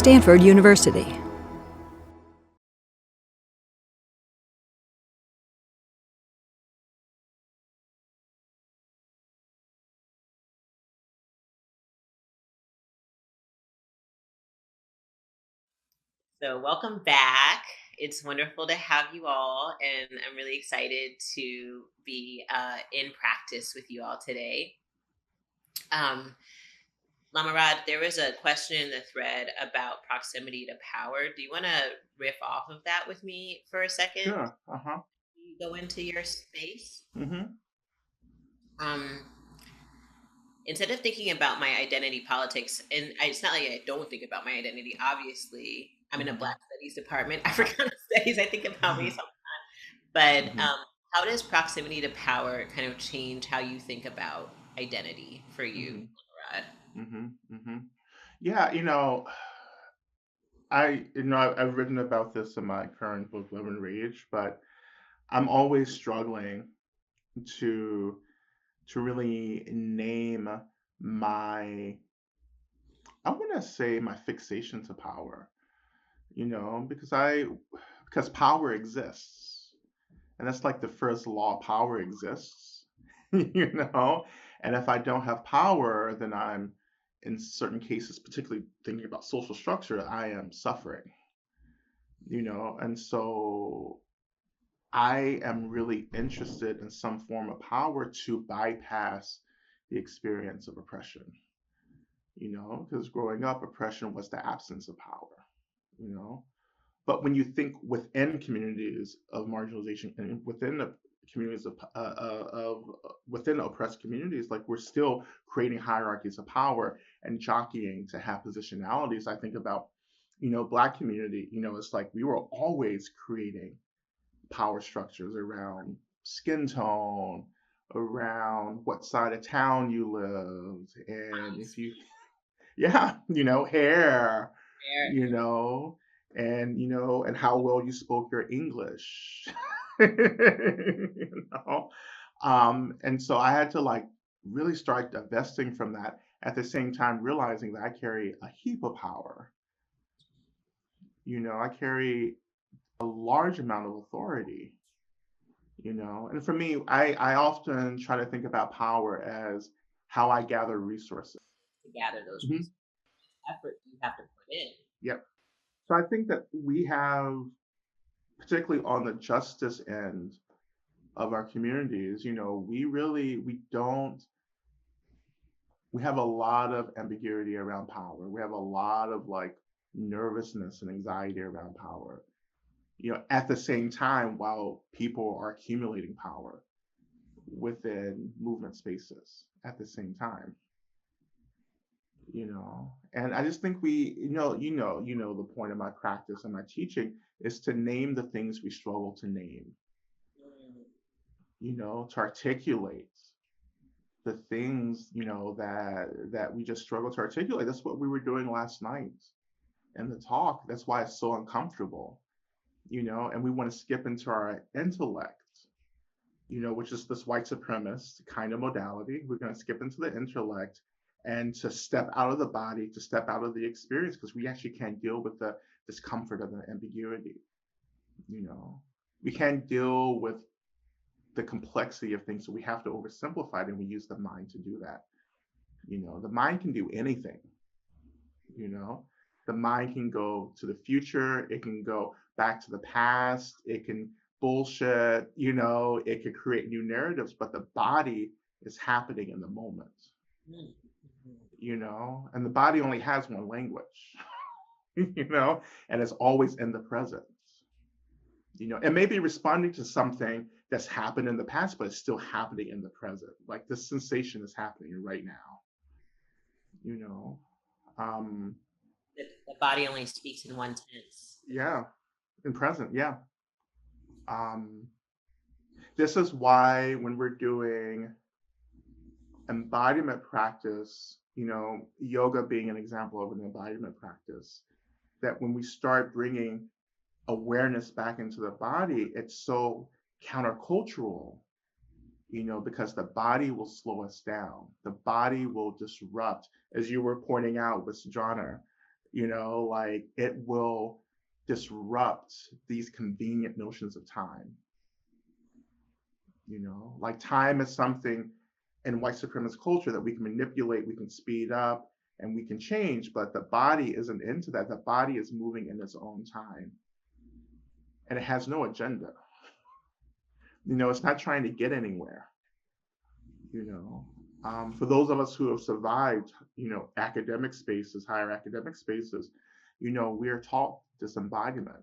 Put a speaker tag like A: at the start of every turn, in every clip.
A: Stanford University.
B: So, welcome back. It's wonderful to have you all, and I'm really excited to be in practice with you all today. Lama Rod, there was a question in the thread about proximity to power. Do you want to riff off of that with me for a second?
C: Sure. Uh-huh.
B: You go into your space.
C: Mm-hmm.
B: Um, Instead of thinking about my identity politics, and it's not like I don't think about my identity. Obviously, I'm in a
C: Mm-hmm.
B: Black Studies department, Africana Studies. I think about race, but
C: Mm-hmm.
B: how does proximity to power kind of change how you think about identity for you,
C: Mm-hmm.
B: Rod?
C: Mm-hmm. Mm-hmm. Yeah, I've written about this in my current book, Love and Rage, but I'm always struggling to to really name my I want to say my fixation to power, because power exists. And that's like the first law, power exists, you know? And if I don't have power, then I'm, in certain cases, particularly thinking about social structure, I am suffering, And so I am really interested in some form of power to bypass the experience of oppression, because growing up, oppression was the absence of power, you know? But when you think within communities of marginalization and within the communities within oppressed communities, like we're still creating hierarchies of power and jockeying to have positionalities. I think about, Black community, it's like we were always creating power structures around skin tone, around what side of town you lived, and if you, yeah, hair, you know, and how well you spoke your English. you know? And so I had to like really start divesting from that at the same time realizing that I carry a heap of power. I carry a large amount of authority, and for me, I often try to think about power as how I gather resources.
B: To gather those
C: Mhm.
B: resources, effort you have to put in.
C: Yep. So I think that we have, particularly on the justice end of our communities, we don't, we have a lot of ambiguity around power. We have a lot of like nervousness and anxiety around power. At the same time, while people are accumulating power within movement spaces at the same time, and I just think the point of my practice and my teaching is to name the things we struggle to name, to articulate the things that we just struggle to articulate. That's what we were doing last night in the talk. That's why it's so uncomfortable, and we want to skip into our intellect, which is this white supremacist kind of modality. We're going to skip into the intellect and to step out of the body, to step out of the experience, because we actually can't deal with the discomfort of the ambiguity. you know we can't deal with the complexity of things, so we have to oversimplify it, and we use the mind to do that. The mind can do anything. you know the mind can go to the future, it can go back to the past, it can bullshit, it could create new narratives, but the body is happening in the moment. And the body only has one language. And it's always in the present. It may be responding to something that's happened in the past, but it's still happening in the present. Like this sensation is happening right now. You know, um,
B: The body only speaks in one tense.
C: yeah, in present, yeah. Um, this is why when we're doing embodiment practice, yoga being an example of an embodiment practice, that when we start bringing awareness back into the body, it's so countercultural, because the body will slow us down. The body will disrupt, as you were pointing out with Sojourner, Like it will disrupt these convenient notions of time. Like time is something in white supremacist culture that we can manipulate, we can speed up, and we can change, but the body isn't into that. The body is moving in its own time, and it has no agenda. It's not trying to get anywhere. you know. For those of us who have survived, academic spaces, higher academic spaces, we're taught disembodiment,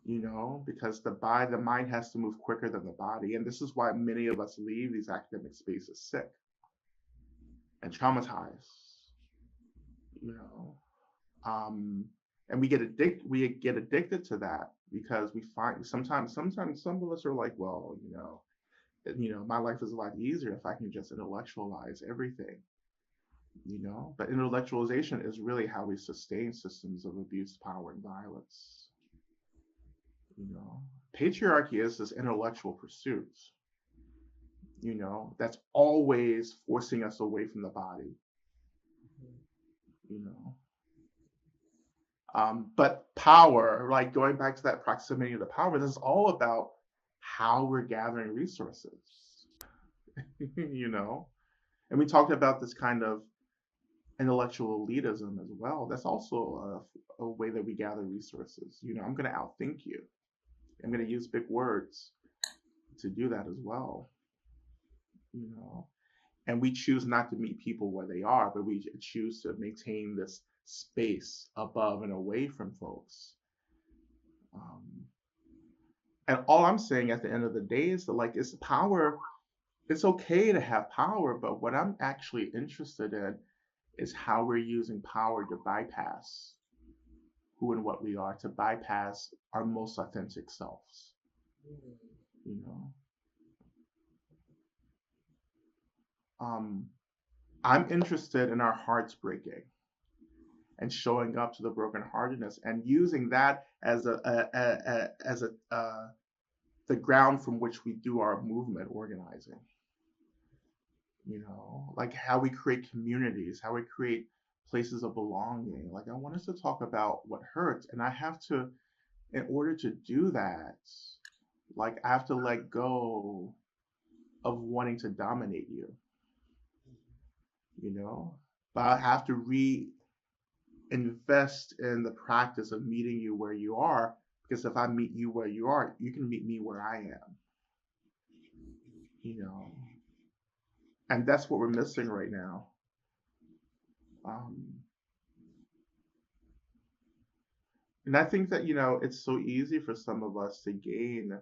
C: because the mind has to move quicker than the body. And this is why many of us leave these academic spaces sick and traumatized, you know. And we get addicted to that because we find sometimes some of us are like, well, my life is a lot easier if I can just intellectualize everything, But intellectualization is really how we sustain systems of abuse, power, and violence. You know, Patriarchy is this intellectual pursuit, that's always forcing us away from the body, you know. But power, like going back to that proximity of the power, this is all about how we're gathering resources, And we talked about this kind of intellectual elitism as well. That's also a way that we gather resources. I'm going to outthink you. I'm going to use big words to do that as well. And we choose not to meet people where they are, but we choose to maintain this space above and away from folks. And all I'm saying at the end of the day is that, like, it's power. It's okay to have power, but what I'm actually interested in is how we're using power to bypass who and what we are, to bypass our most authentic selves. You know, I'm interested in our hearts breaking and showing up to the brokenheartedness and using that as the ground from which we do our movement organizing. Like how we create communities, how we create places of belonging. Like I want us to talk about what hurts, and I have to, in order to do that, like I have to let go of wanting to dominate you, but I have to reinvest in the practice of meeting you where you are, because if I meet you where you are, you can meet me where I am, and that's what we're missing right now. And I think that, it's so easy for some of us to gain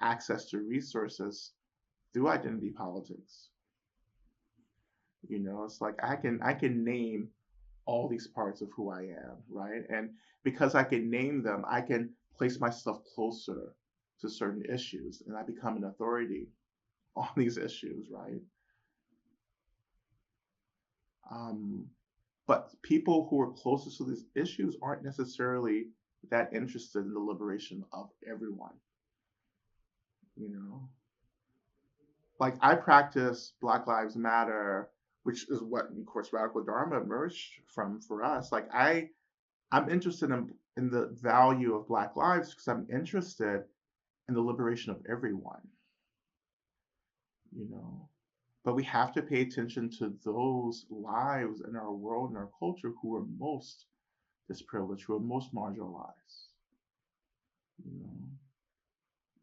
C: access to resources through identity politics. It's like I can name all these parts of who I am, right? And because I can name them, I can place myself closer to certain issues, and I become an authority on these issues, right? But people who are closest to these issues aren't necessarily that interested in the liberation of everyone. Like I practice Black Lives Matter, which is what, of course, Radical Dharma emerged from for us. Like I'm interested in the value of Black lives because I'm interested in the liberation of everyone. But we have to pay attention to those lives in our world and our culture who are most disprivileged, who are most marginalized.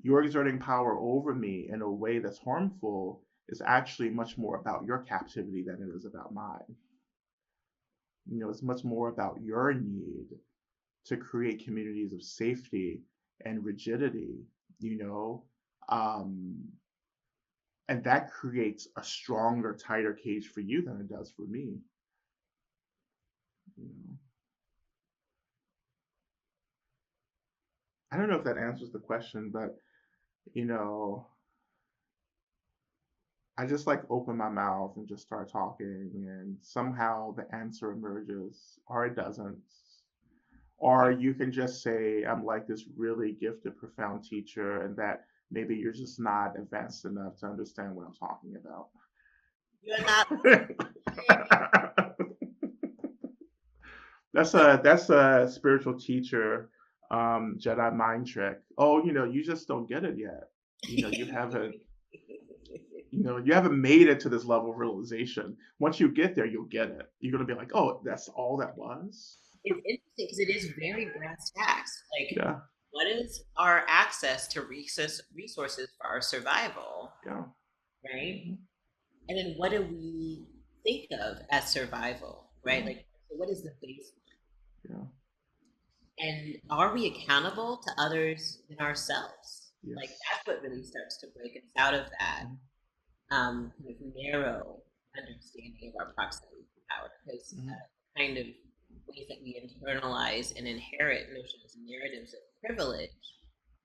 C: You're exerting power over me in a way that's harmful is actually much more about your captivity than it is about mine. It's much more about your need to create communities of safety and rigidity, and that creates a stronger, tighter cage for you than it does for me. I don't know if that answers the question, but I just like open my mouth and just start talking, and somehow the answer emerges, or it doesn't. Or you can just say, I'm like this really gifted, profound teacher, and that maybe you're just not advanced enough to understand what I'm talking about.
B: You're not.
C: That's a spiritual teacher, Jedi mind trick. Oh, you just don't get it yet. You haven't, you haven't made it to this level of realization. Once you get there, you'll get it. You're gonna be like, oh, that's all that was.
B: It's interesting because it is very brass tacks. Like,
C: Yeah,
B: what is our access to resources for our survival,
C: yeah,
B: right?
C: hmm
B: And then what do we think of as survival, right?
C: yeah,
B: Like, so what is the baseline?
C: yeah,
B: And are we accountable to others than ourselves? Like,
C: yes,
B: that's what really starts to break us out of that
C: hmm
B: kind of narrow understanding of our proximity to power, because
C: hmm
B: kind of ways that we internalize and inherit notions and narratives of privilege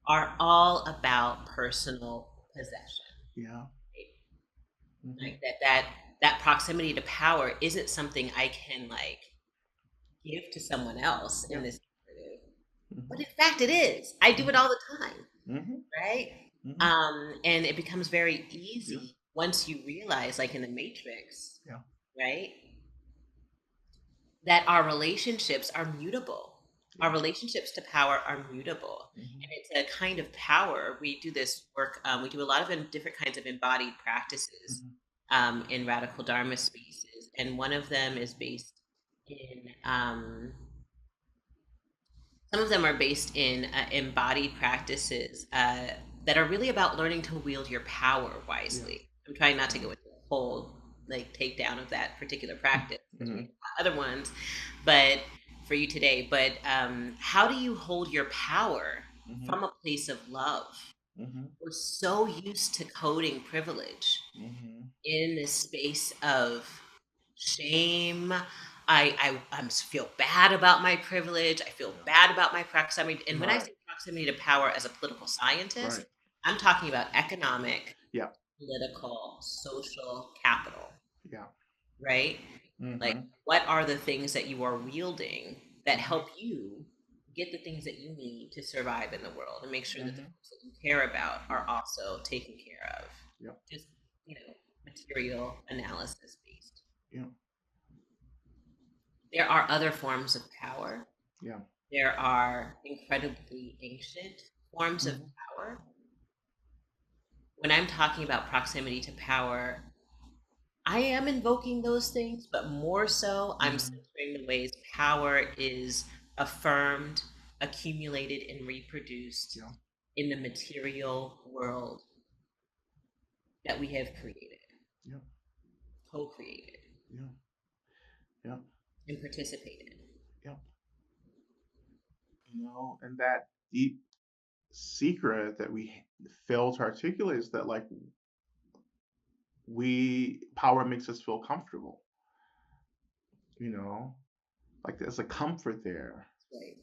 B: are all about personal possession.
C: yeah,
B: Right?
C: hmm
B: Like that proximity to power isn't something I can like give to someone else in
C: yeah,
B: this narrative, but
C: hmm
B: in fact it is. I do it all the time,
C: hmm
B: right?
C: hmm
B: And it becomes very
C: yeah,
B: easy once you realize, like in the Matrix,
C: yeah,
B: right, that our relationships are mutable. Our
C: yeah,
B: relationships to power are mutable.
C: hmm
B: And it's a kind of power. We do this work, we do a lot of different kinds of embodied practices
C: hmm
B: in radical Dharma spaces. And one of them is based in, some of them are based in embodied practices that are really about learning to wield your power
C: yeah,
B: wisely. I'm trying not to
C: yeah,
B: go into the whole like takedown of that particular practice because we
C: hmm
B: have other ones, but for you today. But how do you hold your power
C: hmm
B: from a place of love?
C: hmm
B: We're so used to coding privilege
C: hmm
B: in this space of shame. I feel bad about my privilege. I feel
C: yeah,
B: bad about my proximity. And when I
C: right,
B: say proximity to power as a political scientist,
C: right,
B: I'm talking about economic,
C: yeah,
B: political, social capital,
C: yeah,
B: right? Like,
C: hmm
B: what are the things that you are wielding that
C: hmm
B: help you get the things that you need to survive in the world and make sure that the
C: hmm
B: folks that you care about are also taken care of?
C: yeah,
B: Just, material analysis based.
C: yeah,
B: There are other forms of power.
C: yeah,
B: There are incredibly ancient forms of
C: hmm
B: power. When I'm talking about proximity to power, I am invoking those things, but more so, I'm
C: hmm
B: centering the ways power is affirmed, accumulated, and reproduced
C: yeah,
B: in the material world that we have created,
C: yeah,
B: co created,
C: yeah, yeah,
B: and participated.
C: yeah. And that deep secret that we fail to articulate is that like we power makes us feel comfortable, you know, like there's a comfort there,
B: Right.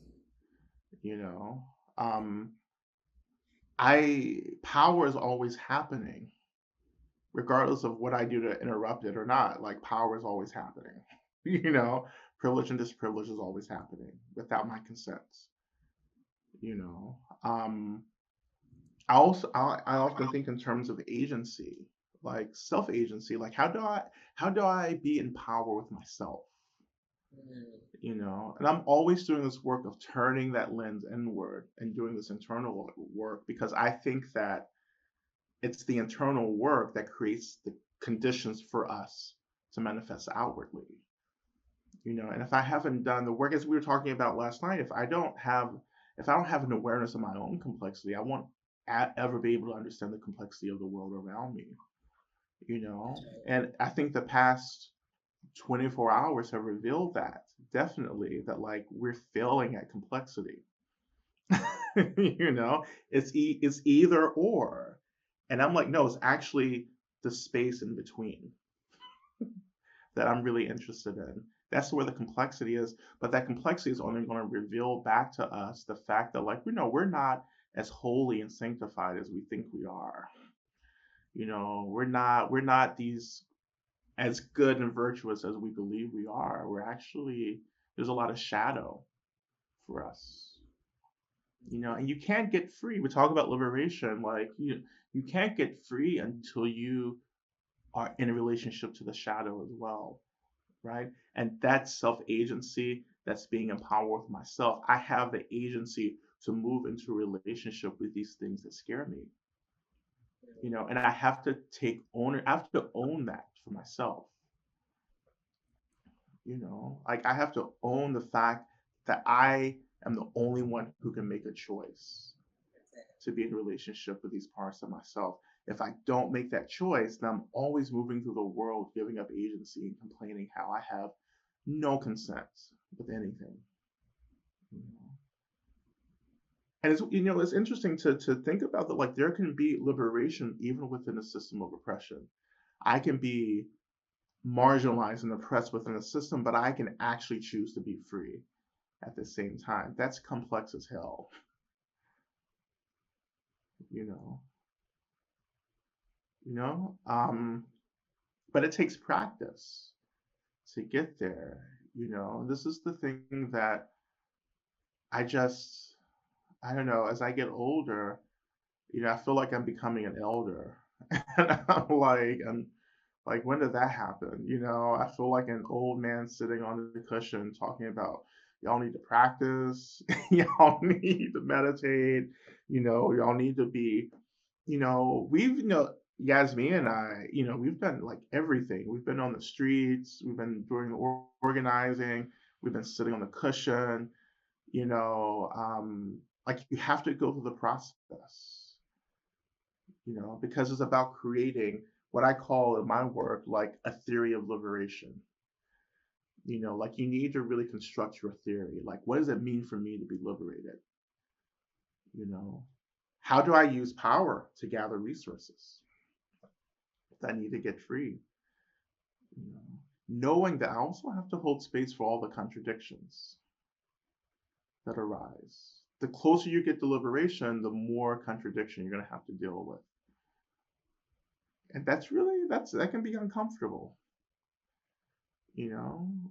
C: you know. Um, I power is always happening, regardless of what I do to interrupt it or not. Like power is always happening, you know. Privilege and disprivilege is always happening without my consent, you know. I often think in terms of agency, like self agency. Like how do I be in power with myself?
B: Mm,
C: And I'm always doing this work of turning that lens inward and doing this internal work because I think that it's the internal work that creates the conditions for us to manifest outwardly. And if I haven't done the work as we were talking about last night, if I don't have an awareness of my own complexity, I won't ever be able to understand the complexity of the world around me.
B: that's right.
C: And I think the past 24 hours have revealed that definitely that like we're failing at complexity. you know it's either or, and I'm like, no, it's actually the space in between that I'm really interested in. That's where the complexity is, but that complexity is only going to reveal back to us the fact that like we're not as holy and sanctified as we think we are. We're not these as good and virtuous as we believe we are. We're actually, there's a lot of shadow for us. And you can't get free. We talk about liberation, like you can't get free until you are in a relationship to the shadow as well, right? And that's self agency. that's being empowered with myself, I have the agency to move into a relationship with these things that scare me. And I have to I have to own that for myself. Like I have to own the fact that I am the only one who can make a choice to be in a relationship with these parts of myself. If I don't make that choice, then I'm always moving through the world giving up agency and complaining how I have no consent with anything. You know? And it's interesting to think about that. Like there can be liberation even within a system of oppression. I can be marginalized and oppressed within a system, but I can actually choose to be free at the same time. That's complex as hell, you know. You know, but it takes practice to get there. This is the thing that I just, I don't know, as I get older, I feel like I'm becoming an elder. And I'm like, when did that happen? I feel like an old man sitting on the cushion talking about y'all need to practice, y'all need to meditate, y'all need to be, we've, Yasmin and I, we've done like everything. We've been on the streets, we've been doing the organizing, we've been sitting on the cushion, like you have to go through the process, because it's about creating what I call in my work like a theory of liberation. Like you need to really construct your theory. Like, what does it mean for me to be liberated? You know, how do I use power to gather resources that I need to get free? You know, knowing that I also have to hold space for all the contradictions that arise. The closer you get to liberation, the more contradiction you're going to have to deal with. And that can be uncomfortable.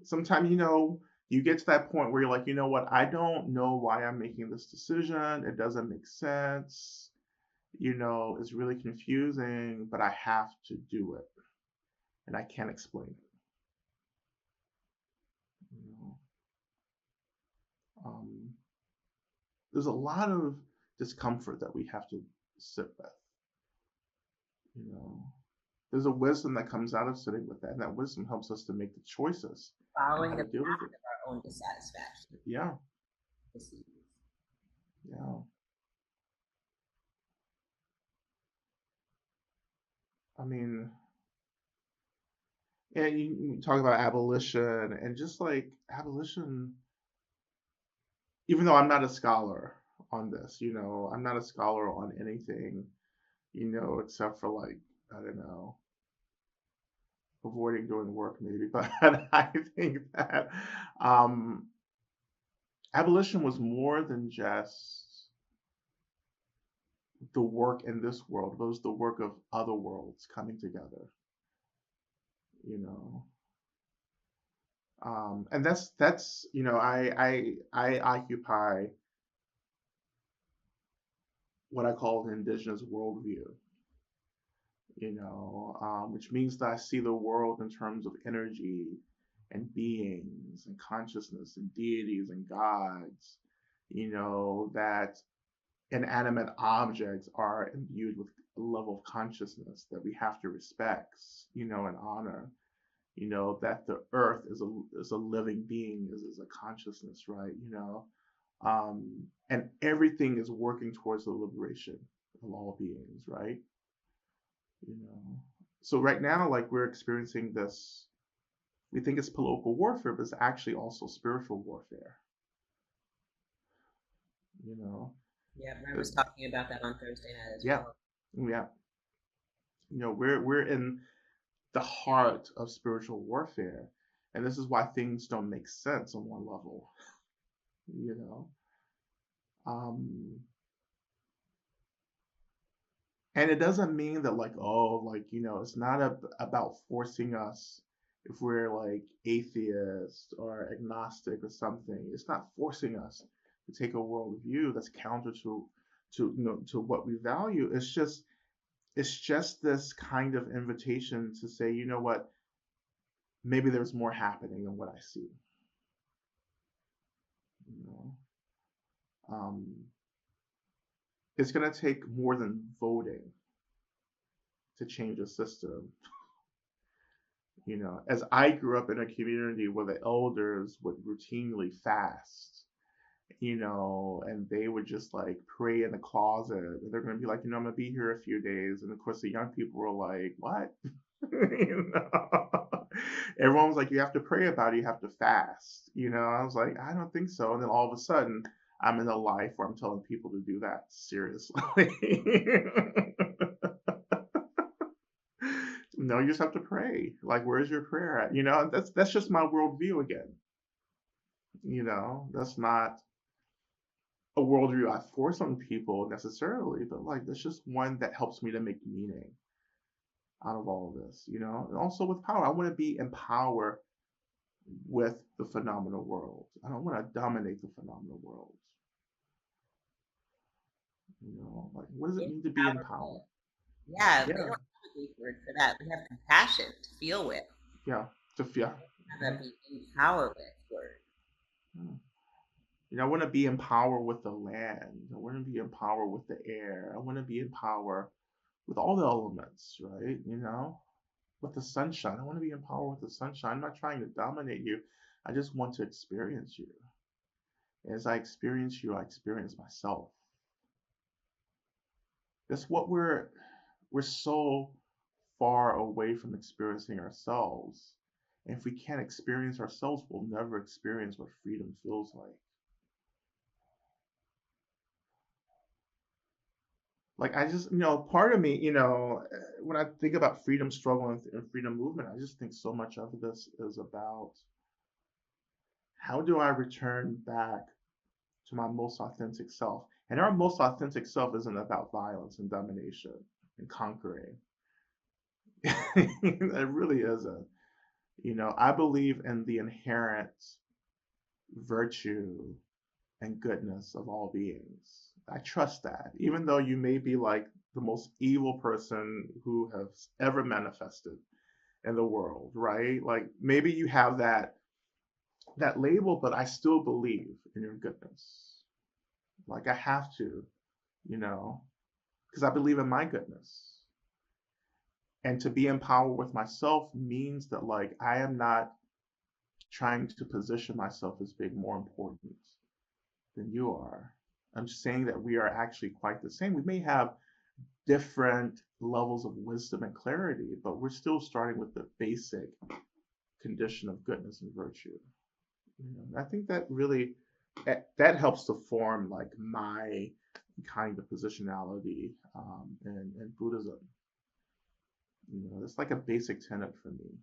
C: Sometimes, you get to that point where you're like, you know what, I don't know why I'm making this decision. It doesn't make sense. It's really confusing, but I have to do it. And I can't explain it. You know? um, there's a lot of discomfort that we have to sit with. You know, there's a wisdom that comes out of sitting with that, and that wisdom helps us to make the choices on
B: Following
C: how
B: the
C: to deal with
B: path
C: it.
B: of our own dissatisfaction.
C: Yeah, yeah. I mean, and you talk about abolition, and just like abolition, even though I'm not a scholar on this, I'm not a scholar on anything, except for like, I don't know, avoiding doing work maybe. But I think that um, abolition was more than just the work in this world, it was the work of other worlds coming together, you know. And that's I occupy what I call an indigenous worldview, which means that I see the world in terms of energy and beings and consciousness and deities and gods, that inanimate objects are imbued with a level of consciousness that we have to respect, and honor. That the earth is a living being, is a consciousness, right? And everything is working towards the liberation of all beings, right? you know so right now, like, we're experiencing this, we think it's political warfare, but it's actually also spiritual warfare. you know
B: Yeah, I
C: Uh,
B: was talking about that on Thursday night as
C: yeah,
B: well.
C: yeah. We're in the heart of spiritual warfare, and this is why things don't make sense on one level. you know um and it doesn't mean that, like, oh, like, it's not about forcing us, if we're like atheist or agnostic or something. It's not forcing us to take a worldview that's counter to what we value. It's just this kind of invitation to say, you know what, maybe there's more happening than what I see. You know, um, it's going to take more than voting to change a system. You know, as I grew up in a community where the elders would routinely fast, you know, and they would just like pray in the closet. And they're going to be like, you know, I'm going to be here a few days. And of course, the young people were like, what? You know? Everyone was like, you have to pray about it. You have to fast. You know, I was like, I don't think so. And then all of a sudden, I'm in a life where I'm telling people to do that seriously. No, you just have to pray. Like, where's your prayer at? You know, that's just my worldview again. You know, that's not a worldview I force on people necessarily, but like that's just one that helps me to make meaning out of all of this, you know? And also with power, I want to be in power with the phenomenal world. I don't want to dominate the phenomenal world. You know, like what does it mean to be in power?
B: Empowerment. Yeah, we don't
C: Yeah,
B: have a Greek word for that. We have compassion to feel with.
C: yeah, to feel.
B: We have a be in power with word.
C: Yeah. You know, I want to be in power with the land. I want to be in power with the air. I want to be in power with all the elements, right? You know, with the sunshine. I want to be in power with the sunshine. I'm not trying to dominate you. I just want to experience you. As I experience you, I experience myself. That's what we're so far away from experiencing ourselves. And if we can't experience ourselves, we'll never experience what freedom feels like. Like I just, you know, part of me, you know, when I think about freedom struggle and freedom movement, I just think so much of this is about how do I return back to my most authentic self? And our most authentic self isn't about violence and domination and conquering. It really isn't. You know, I believe in the inherent virtue and goodness of all beings. I trust that, even though you may be like the most evil person who has ever manifested in the world, right? Like maybe you have that label, but I still believe in your goodness. Like I have to, you know, because I believe in my goodness. And to be in power with myself means that like I am not trying to position myself as being more important than you are. I'm just saying that we are actually quite the same. We may have different levels of wisdom and clarity, but we're still starting with the basic condition of goodness and virtue. You know, I think that really that helps to form like my kind of positionality in Buddhism. You know, it's like a basic tenet for me.